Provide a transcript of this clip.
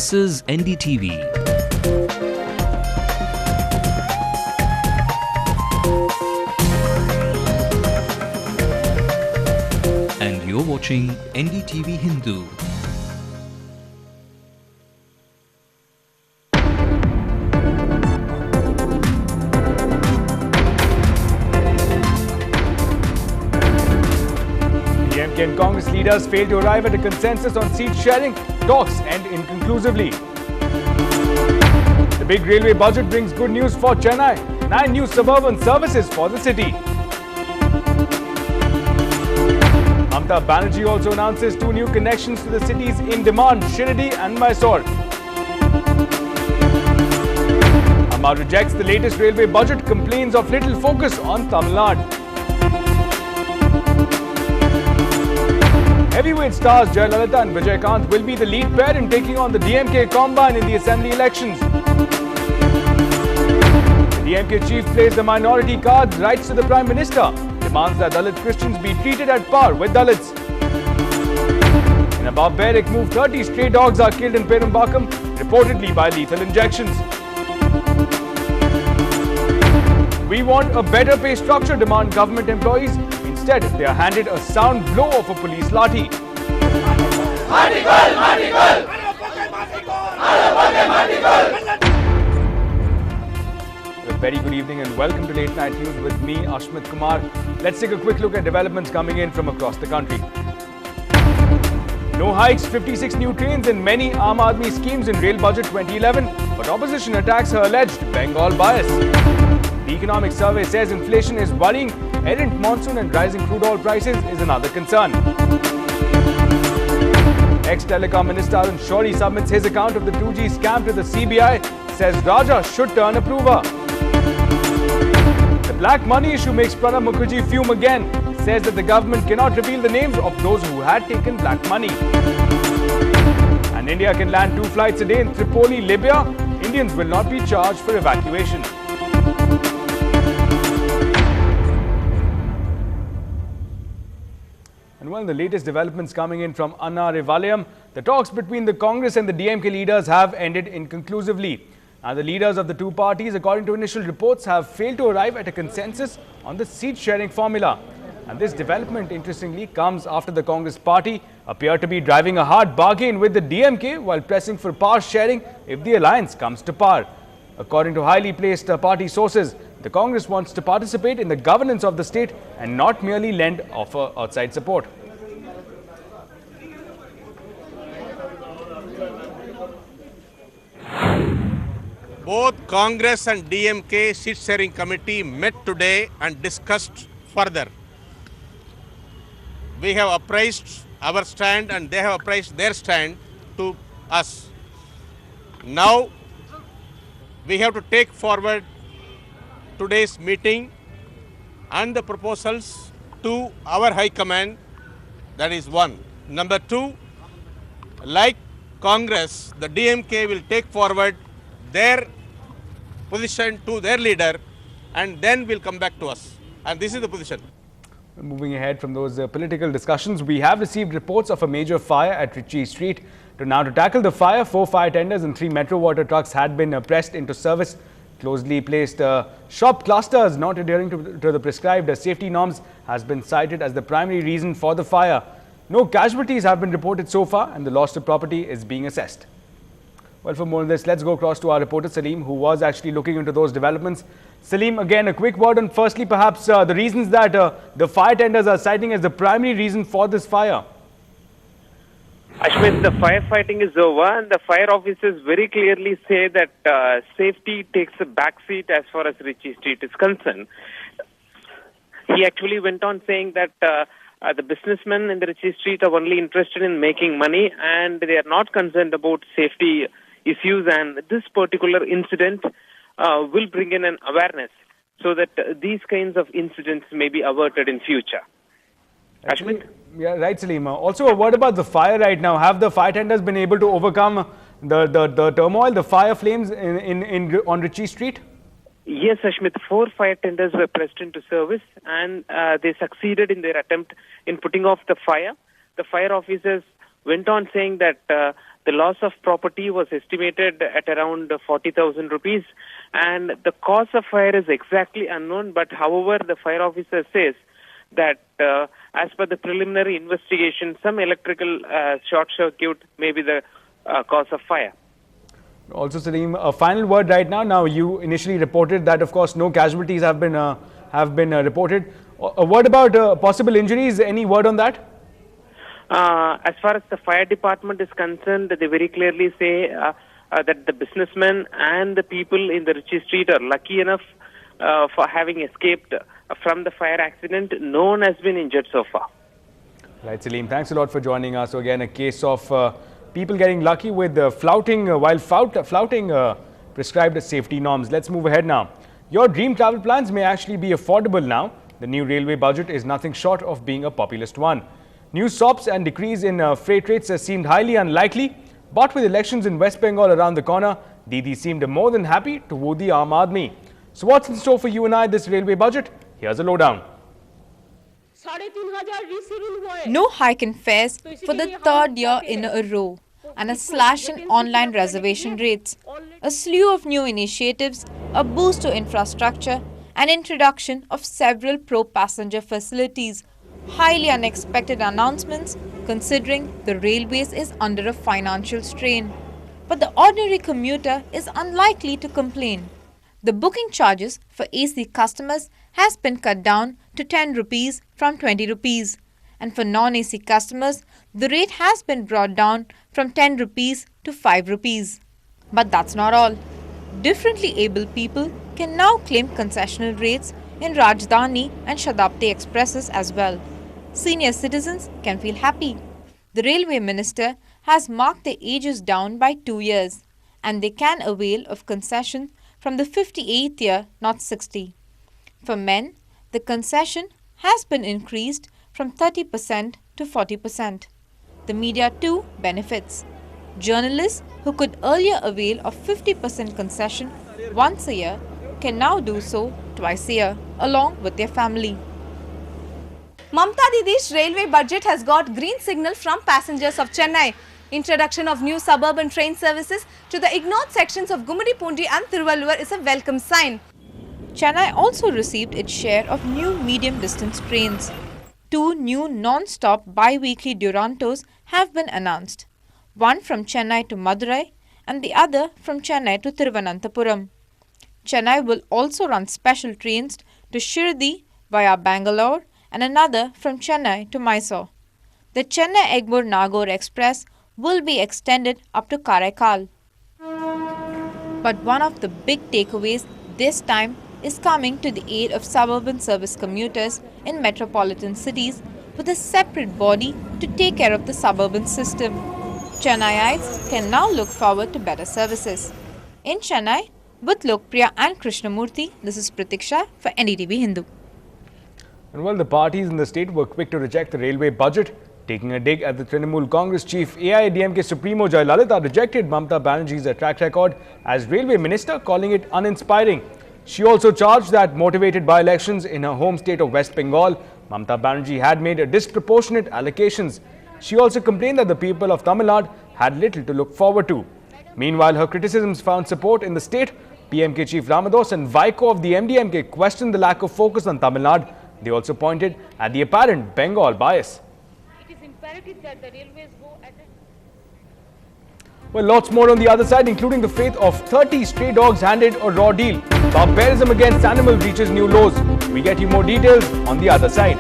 This is NDTV. And you're watching NDTV Hindu. DMK and Congress leaders failed to arrive at a consensus on seat sharing. Talks end inconclusively. The big railway budget brings good news for Chennai. 9 new suburban services for the city. Mamata Banerjee also announces 2 new connections to the cities in demand, Shirdi and Mysore. Amma rejects the latest railway budget, complains of little focus on Tamil Nadu. Heavyweight stars Jayalalitha and Vijaykanth will be the lead pair in taking on the DMK combine in the assembly elections. The DMK chief plays the minority card, writes to the Prime Minister, demands that Dalit Christians be treated at par with Dalits. In a barbaric move, 30 stray dogs are killed in Perumbakam, reportedly by lethal injections. We want a better pay structure, demand government employees. Instead, they are handed a sound blow of a police lathi. A very good evening and welcome to Late Night News with me, Ashmit Kumar. Let's take a quick look at developments coming in from across the country. No hikes, 56 new trains and many Aam Aadmi schemes in Rail Budget 2011, but opposition attacks her alleged Bengal bias. The Economic Survey says inflation is worrying. Errant monsoon and rising crude oil prices is another concern. Ex-Telecom Minister Arun Shourie submits his account of the 2G scam to the CBI, says Raja should turn approver. The black money issue makes Pranab Mukherjee fume again, says that the government cannot reveal the names of those who had taken black money. And India can land 2 flights a day in Tripoli, Libya. Indians will not be charged for evacuation. And one of the latest developments coming in from Anna Rivalayam, the talks between the Congress and the DMK leaders have ended inconclusively. Now, the leaders of the two parties, according to initial reports, have failed to arrive at a consensus on the seat-sharing formula. And this development, interestingly, comes after the Congress party appeared to be driving a hard bargain with the DMK while pressing for power sharing if the alliance comes to power. According to highly placed party sources, the Congress wants to participate in the governance of the state and not merely lend offer outside support. Both Congress and DMK seat sharing committee met today and discussed further. We have appraised our stand and they have appraised their stand to us. Now we have to take forward today's meeting and the proposals to our High Command. That is one. Number 2, like Congress, the DMK will take forward their position to their leader and then will come back to us. And this is the position. Moving ahead from those political discussions, we have received reports of a major fire at Ritchie Street. To tackle the fire, 4 fire tenders and 3 metro water trucks had been pressed into service. Closely placed shop clusters not adhering to the prescribed safety norms has been cited as the primary reason for the fire. No casualties have been reported so far and the loss to property is being assessed. Well, for more on this, let's go across to our reporter Salim, who was actually looking into those developments. Salim, again, a quick word on firstly, perhaps the reasons that the fire tenders are citing as the primary reason for this fire. Ashwin, the firefighting is over and the fire officers very clearly say that safety takes a backseat as far as Ritchie Street is concerned. He actually went on saying that the businessmen in the Ritchie Street are only interested in making money and they are not concerned about safety issues, and this particular incident will bring in an awareness so that these kinds of incidents may be averted in future. Ashwin? Yeah, right, Salim. Also, a word about the fire right now. Have the fire tenders been able to overcome the turmoil, the fire flames on Ritchie Street? Yes, Ashmit, 4 fire tenders were pressed into service and they succeeded in their attempt in putting off the fire. The fire officers went on saying that the loss of property was estimated at around 40,000 rupees, and the cause of fire is exactly unknown. But however, the fire officer says that as per the preliminary investigation, some electrical short circuit may be the cause of fire. Also, Salim, a final word right now. Now, you initially reported that, of course, no casualties have been reported. A word about possible injuries. Any word on that? As far as the fire department is concerned, they very clearly say that the businessmen and the people in the Ritchie Street are lucky enough for having escaped from the fire accident. No one has been injured so far. Right, Salim. Thanks a lot for joining us. So again, a case of people getting lucky with flouting prescribed safety norms. Let's move ahead now. Your dream travel plans may actually be affordable now. The new railway budget is nothing short of being a populist one. New stops and decrease in freight rates seemed highly unlikely, but with elections in West Bengal around the corner, Didi seemed more than happy to woo the Aam Aadmi. So what's in store for you and I this railway budget? Here's a lowdown. No hike in fares for the third year in a row, and a slash in online reservation rates. A slew of new initiatives, a boost to infrastructure, and introduction of several pro-passenger facilities. Highly unexpected announcements considering the railways is under a financial strain. But the ordinary commuter is unlikely to complain. The booking charges for AC customers has been cut down to 10 rupees from 20 rupees. And for non-AC customers, the rate has been brought down from 10 rupees to 5 rupees. But that's not all. Differently able people can now claim concessional rates in Rajdhani and Shatabdi Expresses as well. Senior citizens can feel happy. The railway minister has marked the ages down by 2 years, and they can avail of concession from the 58th year, not 60. For men, the concession has been increased from 30% to 40%. The media too benefits. Journalists who could earlier avail of 50% concession once a year can now do so twice a year, along with their family. Mamta Didi's railway budget has got green signal from passengers of Chennai. Introduction of new suburban train services to the ignored sections of Gumadipundi and Tiruvallur is a welcome sign. Chennai also received its share of new medium-distance trains. 2 new non-stop bi-weekly Durantos have been announced. One from Chennai to Madurai and the other from Chennai to Thiruvananthapuram. Chennai will also run special trains to Shirdi via Bangalore and another from Chennai to Mysore. The Chennai-Egmore-Nagore Express will be extended up to Karaikal. But one of the big takeaways this time is coming to the aid of suburban service commuters in metropolitan cities with a separate body to take care of the suburban system. Chennaiites can now look forward to better services. In Chennai, with Lokpriya and Krishnamurthy, this is Pratiksha for NDTV Hindu. And well, the parties in the state were quick to reject the railway budget. Taking a dig at the Trinamool Congress chief, AIADMK Supremo Jayalalitha rejected Mamta Banerjee's track record as railway minister, calling it uninspiring. She also charged that, motivated by elections in her home state of West Bengal, Mamta Banerjee had made disproportionate allocations. She also complained that the people of Tamil Nadu had little to look forward to. Meanwhile, her criticisms found support in the state. PMK chief Ramados and Vaiko of the MDMK questioned the lack of focus on Tamil Nadu. They also pointed at the apparent Bengal bias. It is imperative that the railways go at a... Well, lots more on the other side, including the fate of 30 stray dogs handed a raw deal. Barbarism against animals reaches new lows. We get you more details on the other side.